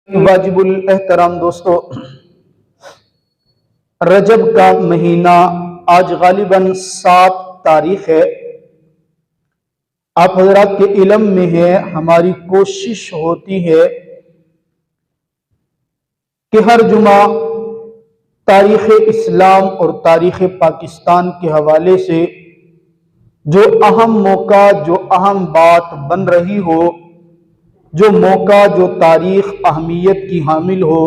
واجب الاحترام دوستو، رجب کا مہینہ آج غالباً 7 تاریخ ہے۔ آپ حضرات کے علم میں ہے، ہماری کوشش ہوتی ہے کہ ہر جمعہ تاریخ اسلام اور تاریخ پاکستان کے حوالے سے جو اہم موقع، جو اہم بات بن رہی ہو، جو موقع، جو تاریخ اہمیت کی حامل ہو،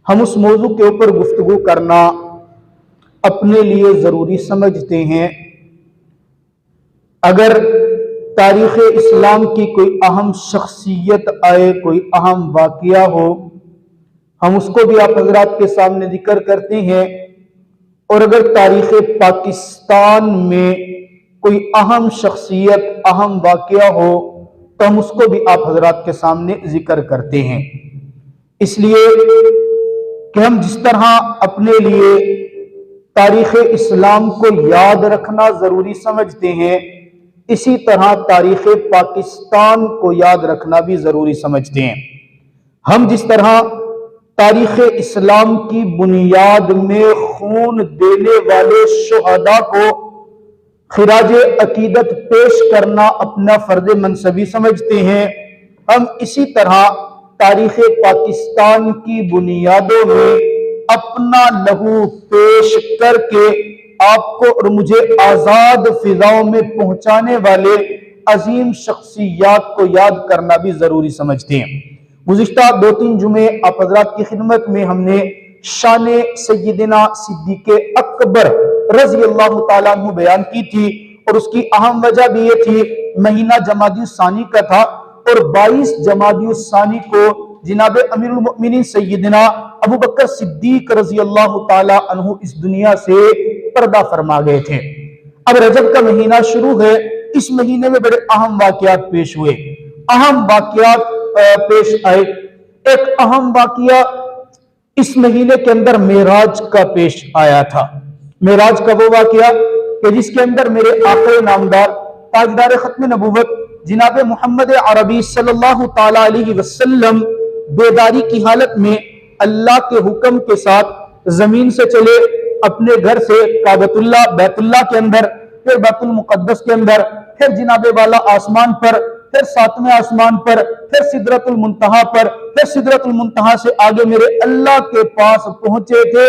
ہم اس موضوع کے اوپر گفتگو کرنا اپنے لیے ضروری سمجھتے ہیں۔ اگر تاریخ اسلام کی کوئی اہم شخصیت آئے، کوئی اہم واقعہ ہو، ہم اس کو بھی آپ حضرات کے سامنے ذکر کرتے ہیں، اور اگر تاریخ پاکستان میں کوئی اہم شخصیت، اہم واقعہ ہو تو ہم اس کو بھی آپ حضرات کے سامنے ذکر کرتے ہیں۔ اس لیے کہ ہم جس طرح اپنے لیے تاریخ اسلام کو یاد رکھنا ضروری سمجھتے ہیں، اسی طرح تاریخ پاکستان کو یاد رکھنا بھی ضروری سمجھتے ہیں۔ ہم جس طرح تاریخ اسلام کی بنیاد میں خون دینے والے شہداء کو خراج عقیدت پیش کرنا اپنا فرض منصبی سمجھتے ہیں، ہم اسی طرح تاریخ پاکستان کی بنیادوں میں اپنا لہو پیش کر کے آپ کو اور مجھے آزاد فضاؤں میں پہنچانے والے عظیم شخصیات کو یاد کرنا بھی ضروری سمجھتے ہیں۔ گزشتہ 2-3 جمعے آپ حضرات کی خدمت میں ہم نے شان سیدنا صدیق اکبر رضی اللہ تعالیٰ عنہ بیان کی تھی، اور اس کی اہم وجہ بھی یہ تھی، مہینہ جمادی الثانی کا تھا، اور 22 جمادی الثانی کو جناب امیر المؤمنین سیدنا ابو بکر صدیق رضی اللہ تعالیٰ عنہ اس دنیا سے پردہ فرما گئے تھے۔ اب رجب کا مہینہ شروع ہے، اس مہینے میں بڑے اہم واقعات پیش ہوئے، اہم واقعات پیش آئے۔ ایک اہم واقعہ اس مہینے کے اندر معراج کا پیش آیا تھا۔ معراج کا وہ واقعہ کہ جس کے اندر میرے آقا نامدار تاجدار ختم نبوت جناب محمد عربی صلی اللہ تعالی علیہ وسلم بیداری کی حالت میں اللہ کے حکم کے ساتھ زمین سے چلے، اپنے گھر سے کعبۃ اللہ بیت اللہ کے اندر، پھر بیت المقدس کے اندر، پھر جناب والا آسمان پر، پھر 7ویں آسمان پر، پھر سدرۃ المنتہا پر، پھر سدرۃ المنتہا سے آگے میرے اللہ کے پاس پہنچے تھے۔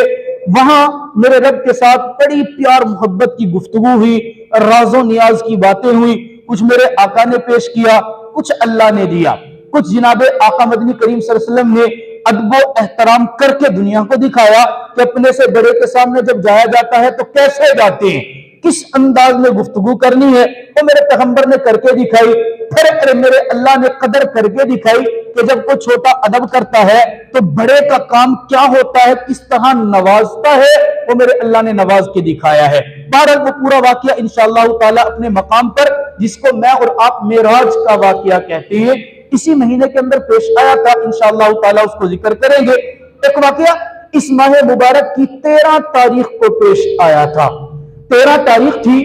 وہاں میرے رب کے ساتھ بڑی پیار محبت کی گفتگو ہوئی، راز و نیاز کی باتیں ہوئی، کچھ میرے آقا نے پیش کیا، کچھ اللہ نے دیا، کچھ جناب آقا مدنی کریم صلی اللہ علیہ وسلم نے ادب و احترام کر کے دنیا کو دکھایا کہ اپنے سے بڑے کے سامنے جب جایا جاتا ہے تو کیسے جاتے ہیں، کس انداز میں گفتگو کرنی ہے، وہ میرے پیغمبر نے کر کے دکھائی۔ پھر میرے اللہ نے قدر کر کے دکھائی کہ جب کوئی چھوٹا ادب کرتا ہے تو بڑے کا کام کیا ہوتا ہے، کس طرح نوازتا ہے، وہ میرے اللہ نے نواز کے دکھایا ہے۔ بہرحال وہ پورا واقعہ انشاءاللہ تعالی اپنے مقام پر، جس کو میں اور آپ معراج کا واقعہ کہتے ہیں، اسی مہینے کے اندر پیش آیا تھا، انشاءاللہ تعالی اس کو ذکر کریں گے۔ ایک واقعہ اس ماہ مبارک کی 13 تاریخ کو پیش آیا تھا۔ 13 تاریخ تھی،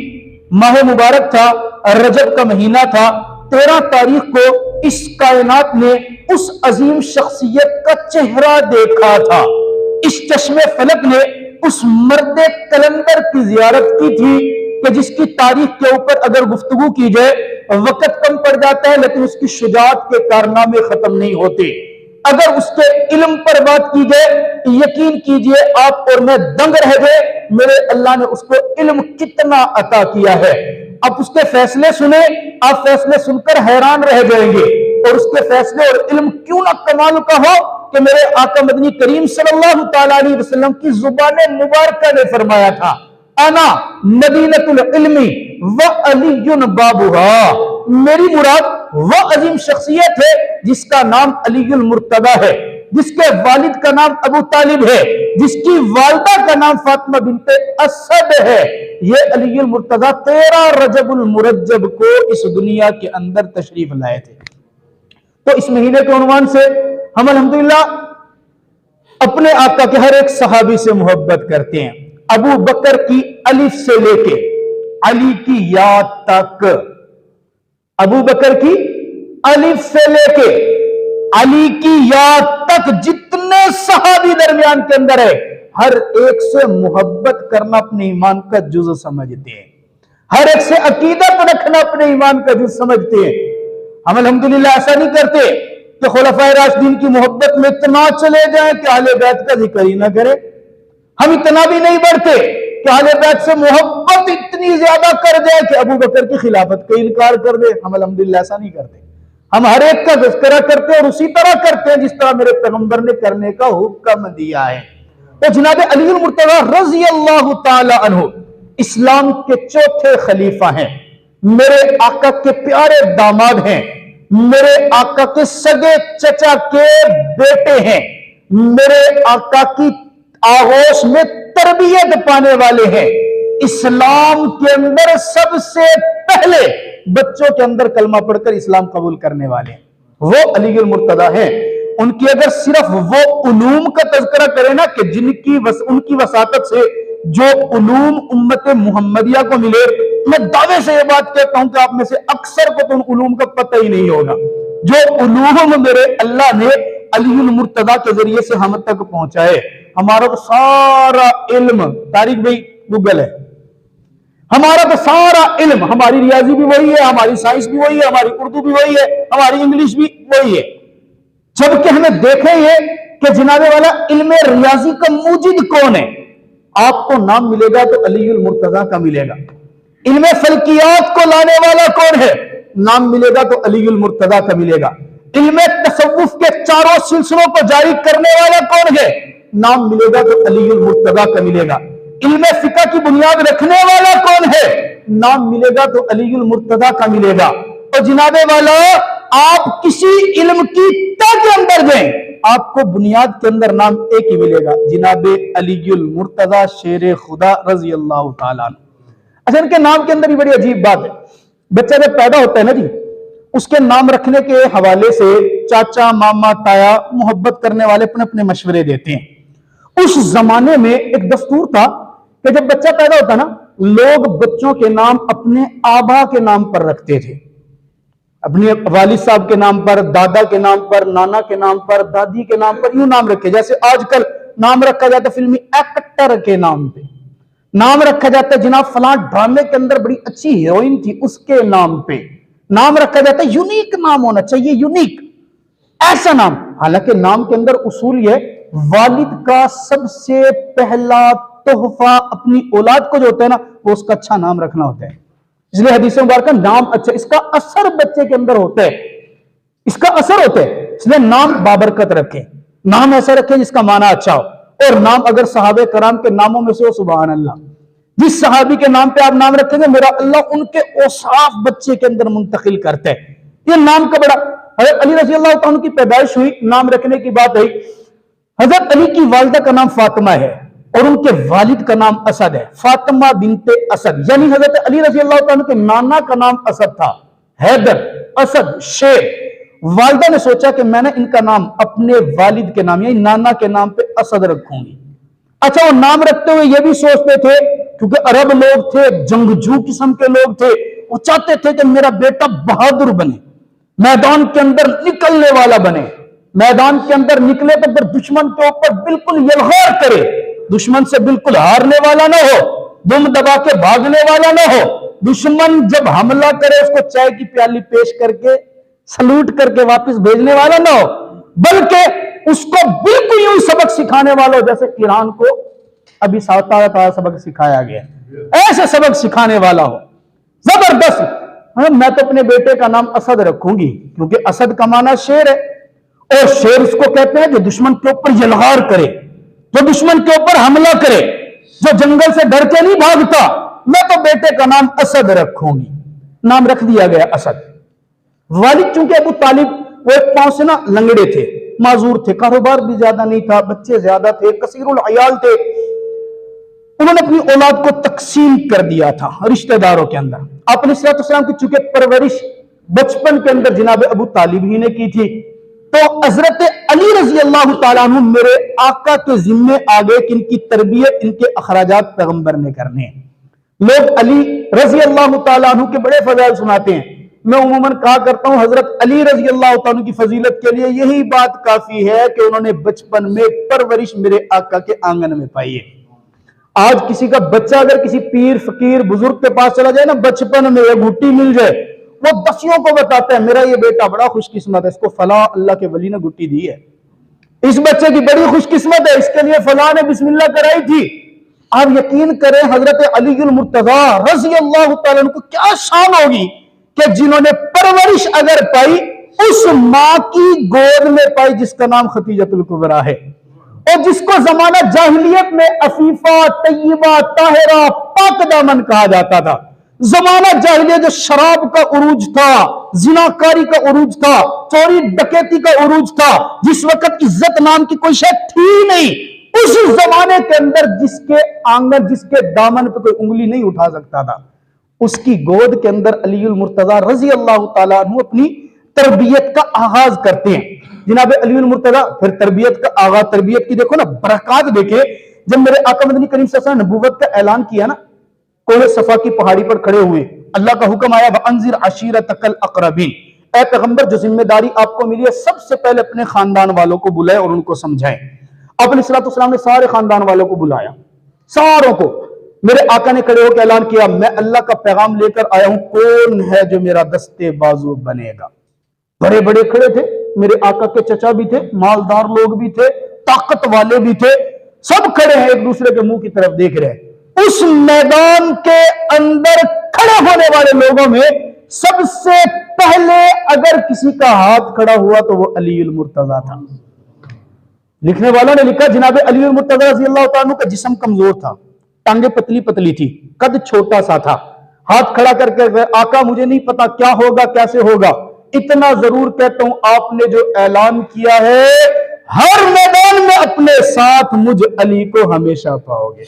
ماہ مبارک تھا، رجب کا مہینہ تھا۔ 13 تاریخ کو اس کائنات نے اس عظیم شخصیت کا چہرہ دیکھا تھا۔ اس چشم فلک نے اس مرد کلندر کی زیارت کی تھی کہ جس کی تاریخ کے اوپر اگر گفتگو کی جائے وقت کم پڑ جاتا ہے، لیکن اس کی شجاعت کے کارنامے ختم نہیں ہوتے۔ اگر اس کے علم پر بات کی جائے، یقین کیجئے آپ اور میں دنگ رہ گئے، میرے اللہ نے اس کو علم کتنا عطا کیا ہے۔ آپ اس کے فیصلے سنیں، آپ فیصلے سن کر حیران رہ جائیں گے، اور اس کے فیصلے اور علم کیوں نہ کمال کا ہو کہ میرے آقا مدنی کریم صلی اللہ تعالی علیہ وسلم کی زبان مبارکہ نے فرمایا تھا، انا مدینۃ العلم وعلی بابها، میری مراد وہ عظیم شخصیت ہے جس کا نام علی المرتضی ہے، جس کے والد کا نام ابو طالب ہے، جس کی والدہ کا نام فاطمہ بنت اسد ہے۔ یہ علی المرتضی 13 رجب المرجب کو اس دنیا کے اندر تشریف لائے تھے۔ تو اس مہینے کے عنوان سے ہم الحمدللہ اپنے آقا کے ہر ایک صحابی سے محبت کرتے ہیں، ابو بکر کی الف سے لے کے علی کی یا تک، ابو بکر کی الف سے لے کے علی کی یاد تک جتنے صحابی درمیان کے اندر ہے ہر ایک سے محبت کرنا اپنے ایمان کا جز سمجھتے ہیں، ہر ایک سے عقیدت رکھنا اپنے ایمان کا جز سمجھتے ہیں۔ ہم الحمدللہ ایسا نہیں کرتے کہ خلفائے راشدین کی محبت میں اتنا چلے جائیں کہ اہل بیت کا ذکر ہی نہ کرے، ہم اتنا بھی نہیں بڑھتے کہ اہل بیت سے محبت اتنی زیادہ کر دیں کہ ابو بکر کی خلافت کا انکار کر دے، ہم الحمدللہ ایسا نہیں کرتے، ہم ہر ایک کا تذکرہ کرتے ہیں اور اسی طرح کرتے ہیں جس طرح میرے پیغمبر نے کرنے کا حکم دیا ہے۔ تو جناب علی المرتضیٰ رضی اللہ تعالی عنہ اسلام کے چوتھے خلیفہ ہیں، میرے آقا کے پیارے داماد ہیں، میرے آقا کے سگے چچا کے بیٹے ہیں، میرے آقا کی آغوش میں تربیت پانے والے ہیں، اسلام کے اندر سب سے پہلے بچوں کے اندر کلمہ پڑھ کر اسلام قبول کرنے والے ہیں، وہ علی المرتضیٰ ہیں۔ ان کی اگر صرف وہ علوم کا تذکرہ کریں نا کہ ان کی وساطت سے جو علوم امت محمدیہ کو ملے، میں دعوے سے یہ بات کہتا ہوں کہ آپ میں سے اکثر کو تو ان علوم کا پتہ ہی نہیں ہوگا، جو علوم میرے اللہ نے علی المرتضیٰ کے ذریعے سے ہم تک پہنچائے۔ ہمارا تو سارا علم، طارق بھائی گوگل ہے، ہمارا تو سارا علم، ہماری ریاضی بھی وہی ہے، ہماری سائنس بھی وہی ہے، ہماری اردو بھی وہی ہے، ہماری انگلش بھی وہی ہے، جبکہ ہمیں دیکھیں یہ کہ جناب والا علم ریاضی کا موجد کون ہے؟ آپ کو نام ملے گا تو علی المرتضیٰ کا ملے گا۔ علم فلکیات کو لانے والا کون ہے؟ نام ملے گا تو علی المرتضیٰ کا ملے گا۔ علم تصوف کے چاروں سلسلوں کو جاری کرنے والا کون ہے؟ نام ملے گا تو علی المرتضیٰ کا ملے گا۔ علم فقہ کی بنیاد رکھنے والا کون ہے؟ نام ملے گا تو علی المرتضیٰ کا ملے گا۔ تو جناب والا آپ کسی علم کی تہ کے اندر جائیں، آپ کو بنیاد کے اندر نام ایک ہی ملے گا، جناب علی المرتضیٰ شیر خدا رضی اللہ تعالیٰ عنہ۔ اچھا، ان کے نام کے اندر ہی بڑی عجیب بات ہے، بچہ جب پیدا ہوتا ہے نا جی، اس کے نام رکھنے کے حوالے سے چاچا، ماما، تایا محبت کرنے والے اپنے اپنے مشورے دیتے ہیں۔ اس زمانے میں ایک دستور تھا کہ جب بچہ پیدا ہوتا نا، لوگ بچوں کے نام اپنے آبا کے نام پر رکھتے تھے، اپنے والد صاحب کے نام پر، دادا کے نام پر، نانا کے نام پر، دادی کے نام پر، یوں نام رکھے۔ جیسے آج کل نام رکھا جاتا ہے فلمی ایکٹر کے نام پہ، نام رکھا جاتا ہے جناب فلاں ڈرامے کے اندر بڑی اچھی ہیروئن تھی اس کے نام پہ، نام رکھا جاتا ہے یونیک نام ہونا چاہیے، یونیک ایسا نام۔ حالانکہ نام کے اندر اصول یہ والد کا سب سے پہلا تحفہ اپنی اولاد کو جو ہوتا ہے نا، وہ اس کا اچھا نام رکھنا ہوتا ہے۔ اس لیے حدیث مبارکہ نام اچھا، اس کا اثر بچے کے اندر ہوتا ہے، اس کا اثر ہوتا ہے، اس لیے نام بابرکت رکھیں، نام ایسا رکھیں جس کا معنی اچھا ہو۔ اور نام اگر صحابہ کرام کے ناموں میں سے ہو، سبحان اللہ، جس صحابی کے نام پہ آپ نام رکھیں گے میرا اللہ ان کے اوصاف بچے کے اندر منتقل کرتا ہے۔ یہ نام کا بڑا، حضرت علی رضی اللہ عنہ کی پیدائش ہوئی، نام رکھنے کی بات ہے، حضرت علی کی والدہ کا نام فاطمہ ہے اور ان کے والد کا نام اسد ہے، فاطمہ بنت اسد، یعنی حضرت علی رضی اللہ عنہ کے نانا کا نام اسد تھا، حیدر، اسد، شیر۔ والدہ نے سوچا کہ میں نے ان کا نام اپنے والد کے نام یعنی نانا کے نام پہ اسد رکھوں گی۔ اچھا، وہ نام رکھتے ہوئے یہ بھی سوچتے تھے، کیونکہ عرب لوگ تھے، جنگجو قسم کے لوگ تھے، وہ چاہتے تھے کہ میرا بیٹا بہادر بنے، میدان کے اندر نکلنے والا بنے، میدان کے اندر نکلے تو پھر دشمن کے اوپر بالکل یلغار کرے، دشمن سے بالکل ہارنے والا نہ ہو، دم دبا کے بھاگنے والا نہ ہو، دشمن جب حملہ کرے اس کو چائے کی پیالی پیش کر کے سلوٹ کر کے واپس بھیجنے والا نہ ہو، بلکہ اس کو بالکل یوں سبق سکھانے والا ہو جیسے ایران کو ابھی ساتھ سبق سکھایا گیا، ایسے سبق سکھانے والا ہو زبردست۔ میں تو اپنے بیٹے کا نام اسد رکھوں گی کیونکہ اسد کا معنی شیر ہے، اور شیر اس کو کہتے ہیں جو دشمن کے اوپر یلغار کرے، جو دشمن کے اوپر حملہ کرے، جو جنگل سے ڈر کے نہیں بھاگتا۔ میں تو بیٹے کا نام اسد رکھوں گی، نام رکھ دیا گیا اسد۔ والد چونکہ ابو طالب وہ ایک پاؤں سے نا لنگڑے تھے، معذور تھے، کاروبار بھی زیادہ نہیں تھا، بچے زیادہ تھے، کثیر العیال تھے، انہوں نے اپنی اولاد کو تقسیم کر دیا تھا رشتہ داروں کے اندر۔ آپ علیہ السلام کی چونکہ پرورش بچپن کے اندر جناب ابو طالب ہی نے کی تھی، تو حضرت علی رضی اللہ تعالیٰ عنہ میرے آقا کے ذمے آگے کہ ان کی تربیت، ان کے اخراجات پیغمبر نے کرنے ہیں۔ لوگ علی رضی اللہ تعالیٰ عنہ کے بڑے فضائل سناتے ہیں، میں عموماً کہا کرتا ہوں حضرت علی رضی اللہ تعالیٰ کی فضیلت کے لیے یہی بات کافی ہے کہ انہوں نے بچپن میں پرورش میرے آقا کے آنگن میں پائی ہے۔ آج کسی کا بچہ اگر کسی پیر فقیر بزرگ کے پاس چلا جائے نا، بچپن میں ایک گھٹی مل جائے، وہ دسیوں کو بتاتا ہے میرا یہ بیٹا بڑا خوش قسمت ہے، اس کو فلاں اللہ کے ولی نے گھٹی دی ہے، اس بچے کی بڑی خوش قسمت ہے، اس کے لیے فلاں نے بسم اللہ کرائی تھی۔ آپ یقین کریں حضرت علی المرتضی رضی اللہ تعالیٰ عنہ کو کیا شان ہوگی کہ جنہوں نے پرورش اگر پائی اس ماں کی گود میں پائی جس کا نام خدیجہ الکبریٰ ہے، اور جس کو زمانہ جاہلیت میں عفیفہ طیبہ طاہرہ پاک دامن کہا جاتا تھا۔ زمانہ جاہلیت جو شراب کا عروج تھا، زناکاری کا عروج تھا، چوری ڈکیتی کا عروج تھا، جس وقت عزت نام کی کوئی شے تھی نہیں، اس زمانے کے اندر جس کے آنگن جس کے دامن پہ کوئی انگلی نہیں اٹھا سکتا تھا، اس کی گود کے اندر علی المرتضی رضی اللہ تعالیٰ عنہ اپنی تربیت کا آغاز کرتے ہیں۔ جناب علی المرتضی پھر تربیت کا آغاز، تربیت کی دیکھو نا برکات دیکھے۔ جب میرے آقا مدنی کریم صلی اللہ علیہ وسلم نے نبوت کا اعلان کیا نا، کوہ صفا کی پہاڑی پر کھڑے ہوئے، اللہ کا حکم آیا وَأَنذِرْ عَشِيرَتَكَ الْأَقْرَبِينَ، اے پیغمبر جو ذمہ داری آپ کو ملی ہے سب سے پہلے اپنے خاندان والوں کو بلائیں اور ان کو سمجھائیں۔ آپ علیہ السلام نے سارے خاندان والوں کو بلایا، ساروں کو۔ میرے آقا نے کھڑے ہو کے اعلان کیا میں اللہ کا پیغام لے کر آیا ہوں، کون ہے جو میرا دستے بازو بنے گا؟ بڑے بڑے کھڑے تھے، میرے آقا کے چچا بھی تھے، مالدار لوگ بھی تھے، طاقت والے بھی تھے، سب کھڑے ہیں ایک دوسرے کے منہ کی طرف دیکھ رہے ہیں۔ اس میدان کے اندر کھڑے ہونے والے لوگوں میں سب سے پہلے اگر کسی کا ہاتھ کھڑا ہوا تو وہ علی المرتضی تھا۔ لکھنے والوں نے لکھا جناب علی المرتضی رضی اللہ تعالیٰ عنہ کا جسم کمزور تھا، ٹانگیں پتلی پتلی تھی، قد چھوٹا سا تھا، ہاتھ کھڑا کر کے آقا مجھے نہیں پتا کیا ہوگا کیسے ہوگا، اتنا ضرور کہتا ہوں آپ نے جو اعلان کیا ہے ہر میدان میں اپنے ساتھ مجھ علی کو ہمیشہ پاؤ گے۔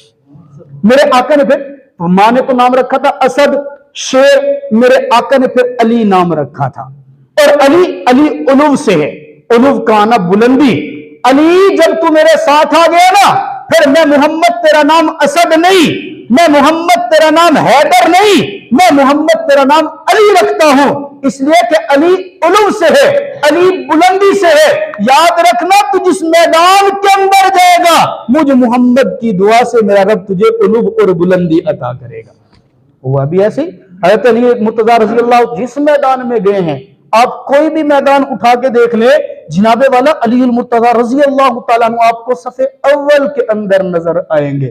میرے آقا نے پھر ماں نے تو نام رکھا تھا اسد شیر، میرے آقا نے پھر علی نام رکھا تھا، اور علی علو سے ہے، علو کا آنا بلندی۔ علی جب تو میرے ساتھ آ گیا نا، پھر میں محمد تیرا نام اسد نہیں، میں محمد تیرا نام حیدر نہیں، میں محمد تیرا نام علی رکھتا ہوں، اس لیے کہ علی علو سے ہے، علی بلندی سے ہے۔ یاد رکھنا تو جس میدان کے اندر جائے گا مجھ محمد کی دعا سے میرا رب تجھے علو اور بلندی عطا کرے گا۔ ہوا بھی ایسے ہی، حضرت علی مرتضی رضی اللہ جس میدان میں گئے ہیں، آپ کوئی بھی میدان اٹھا کے دیکھ لیں، جناب والا علی المرتضی رضی اللہ تعالیٰ عنہ آپ کو صف اول کے اندر نظر آئیں گے۔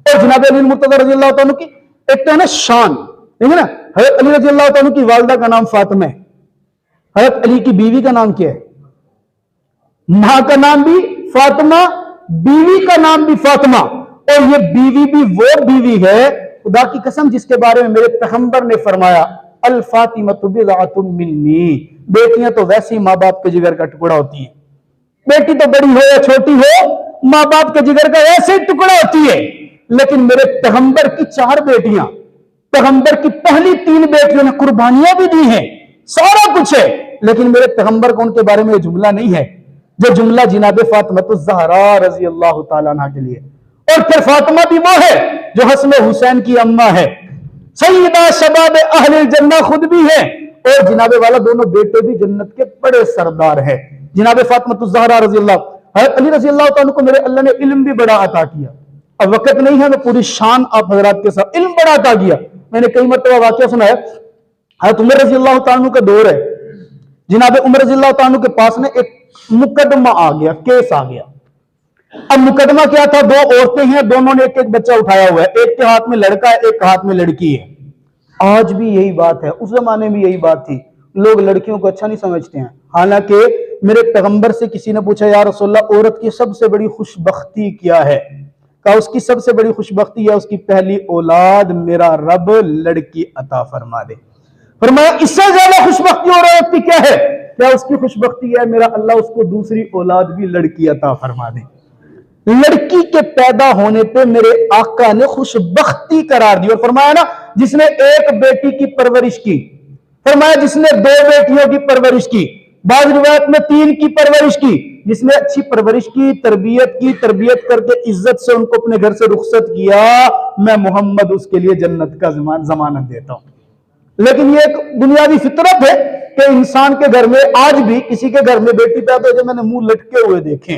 اور جناب علی المرتضی رضی اللہ تعالیٰ عنہ کی ایک تو ہے نا شان، دیکھیں نا، حضرت علی رضی اللہ تعالیٰ عنہ کی والدہ کا نام فاطمہ ہے، حضرت علی کی بیوی کا نام کیا ہے؟ ماں کا نام بھی فاطمہ، بیوی کا نام بھی فاطمہ، اور یہ بیوی بھی وہ بیوی ہے خدا کی قسم جس کے بارے میں میرے پیغمبر نے فرمایا الفاطمۃ بضعۃ منی، بیٹیاں تو ویسی ماں باپ کے جگر کا ٹکڑا ہوتی ہیں، بیٹی تو بڑی ہو یا چھوٹی ہو ماں باپ کے جگر کا ایسے ہی ٹکڑا ہوتی ہے۔ لیکن میرے پیغمبر کی 4 بیٹیاں، پیغمبر کی پہلی 3 بیٹیوں نے قربانیاں بھی دی ہیں، سارا کچھ ہے، لیکن میرے پیغمبر کو ان کے بارے میں یہ جملہ نہیں ہے جو جملہ جناب فاطمہ الزہرا رضی اللہ تعالیٰ عنہ کے لیے۔ اور پھر فاطمہ بھی وہ ہے جو حسن حسین کی اماں ہے، سیدہ شباب اہل الجنہ خود بھی ہے، اور جناب والا دونوں بیٹے بھی جنت کے بڑے سردار ہیں، جناب فاطمہ الزہرا رضی اللہ۔ حضرت علی رضی اللہ تعالیٰ کو میرے اللہ نے علم بھی بڑا عطا کیا، اب وقت نہیں ہے میں پوری شان آپ حضرات کے ساتھ، علم بڑا عطا کیا۔ میں نے کئی مرتبہ واقعہ سنا ہے، حضرت عمر رضی اللہ تعالیٰ کا دور ہے، جناب عمر رضی اللہ تعالیٰ کے پاس میں ایک مقدمہ آ گیا، کیس آ گیا۔ اب مقدمہ کیا تھا؟ 2 عورتیں ہیں، دونوں نے ایک بچہ اٹھایا ہوا ہے، ایک کے ہاتھ میں لڑکا ہے، ایک کے ہاتھ میں لڑکی ہے۔ آج بھی یہی بات ہے، اس زمانے میں یہی بات تھی، لوگ لڑکیوں کو اچھا نہیں سمجھتے ہیں، حالانکہ میرے پیغمبر سے کسی نے پوچھا یا رسول اللہ عورت کی سب سے بڑی خوش بختی کیا ہے؟ کہا اس کی سب سے بڑی خوش بختی ہے اس کی پہلی اولاد میرا رب لڑکی عطا فرما دے۔ فرمایا اس سے زیادہ خوش بختی اور عورت کی کیا ہے؟ کیا اس کی خوش بختی ہے میرا اللہ اس کو دوسری اولاد بھی لڑکی عطا فرما دے۔ لڑکی کے پیدا ہونے پہ میرے آقا نے خوش بختی قرار دی، اور فرمایا نا جس نے ایک بیٹی کی پرورش کی، فرمایا جس نے 2 بیٹیوں کی پرورش کی، بعض روایت میں 3 کی پرورش کی، جس نے اچھی پرورش کی، تربیت کر کے عزت سے ان کو اپنے گھر سے رخصت کیا، میں محمد اس کے لیے جنت کا ضمانت دیتا ہوں۔ لیکن یہ ایک دنیاوی فطرت ہے کہ انسان کے گھر میں آج بھی کسی کے گھر میں بیٹی پیدا ہو جائے، میں نے منہ لٹکے ہوئے دیکھے.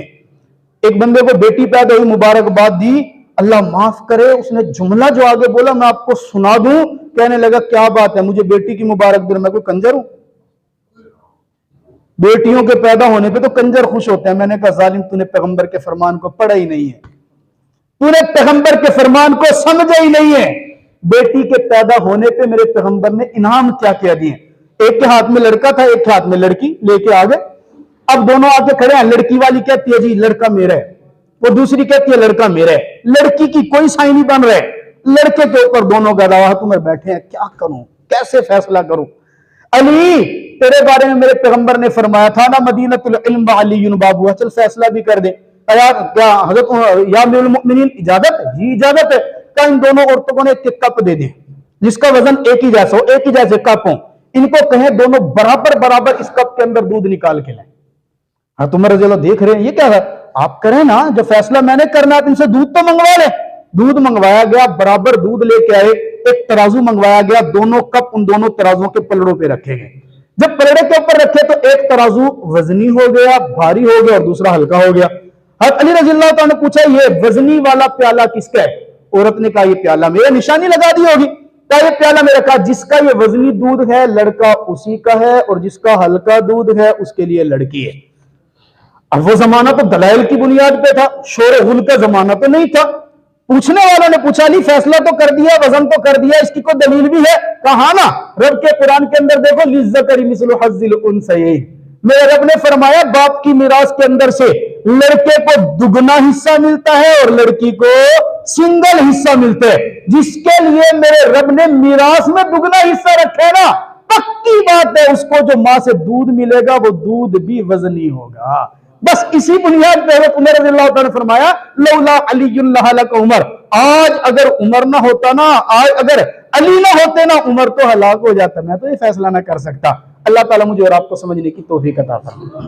ایک بندے کو بیٹی پیدا ہوئی، مبارکباد دی، اللہ معاف کرے، اس نے جملہ جو آگے بولا میں آپ کو سنا دوں. کہنے لگا کیا بات ہے، مجھے بیٹی کی مبارک دے، میں کوئی کنجر ہوں؟ بیٹیوں کے پیدا ہونے پہ تو کنجر خوش ہوتے ہیں. میں نے کہا ظالم، تو نے پیغمبر کے فرمان کو پڑھا ہی نہیں ہے، تو نے پیغمبر کے فرمان کو سمجھا ہی نہیں ہے. بیٹی کے پیدا ہونے پہ میرے پیغمبر نے انعام کیا کیا دیے. ایک کے ہاتھ میں لڑکا تھا، ایک کے ہاتھ میں لڑکی، لے کے آگے. اب دونوں آگے کھڑے ہیں، لڑکی والی کہتی ہے جی لڑکا میرا ہے، وہ دوسری کہتی ہے لڑکا میرا ہے. لڑکی کی کوئی سائن نہیں بن رہے، لڑکے کے اوپر دونوں گواہ عمر بیٹھے ہیں. کیا کروں، کیسے فیصلہ کروں؟ علی، تیرے بارے میں میرے پیغمبر نے فرمایا تھا نا مدینۃ العلم علی بابوہا، چل فیصلہ بھی کر دے. کیا حضرت یا امیر المؤمنین اجازت ہے؟ جی اجازت ہے. کہ ان دونوں عورتوں کو ایک کپ دے دیں جس کا وزن ایک ہی جیسا ہو، ایک ہی جیسے کپ ہوں. ان کو کہیں دونوں برابر برابر اس کپ کے اندر دودھ نکال کے لائیں. ہاں تمہیں رضی اللہ دیکھ رہے ہیں، یہ کیا ہے؟ آپ کریں نا، جو فیصلہ میں نے کرنا ہے، ان سے دودھ تو منگوا لیں. دودھ منگوایا گیا، برابر دودھ لے کے آئے. ایک ترازو منگوایا گیا، دونوں کپ ان دونوں ترازوں کے پلڑوں پہ رکھے گئے. جب پلڑے کے اوپر رکھے تو ایک ترازو وزنی ہو گیا، بھاری ہو گیا، اور دوسرا ہلکا ہو گیا. حضرت علی رضی اللہ تعالیٰ نے پوچھا یہ وزنی والا پیالہ کس کا ہے؟ عورت نے کہا یہ پیالہ میرا. نشانی لگا دی ہوگی. کہا یہ پیالہ میرا. کہا جس کا یہ وزنی دودھ ہے لڑکا اسی کا ہے، اور جس کا ہلکا دودھ ہے اس کے لیے لڑکی ہے. اب وہ زمانہ تو دلائل کی بنیاد پہ تھا، شور غل کا زمانہ تو نہیں تھا. پوچھنے والوں نے پوچھا علی فیصلہ تو کر دیا، وزن تو کر دیا، اس کی کوئی دلیل بھی ہے؟ کہا نا، رب کے قرآن کے اندر دیکھو، للذکر مثل حظ الانثیین. میرے رب نے فرمایا باپ کی میراث کے اندر سے لڑکے کو دگنا حصہ ملتا ہے اور لڑکی کو سنگل حصہ ملتا ہے. جس کے لیے میرے رب نے میراث میں دگنا حصہ رکھا ہے نا، پکی بات ہے اس کو جو ماں سے دودھ ملے گا وہ دودھ بھی وزنی ہوگا. بس اسی بنیاد پہ حضرت عمر رضی اللہ تعالیٰ نے فرمایا لولا علی لہلک عمر. آج اگر عمر نہ ہوتا نا، آج اگر علی نہ ہوتے نا، عمر تو ہلاک ہو جاتا. میں تو یہ فیصلہ نہ کر سکتا. اللہ تعالیٰ مجھے اور آپ کو سمجھنے کی توفیق عطا فرمائے.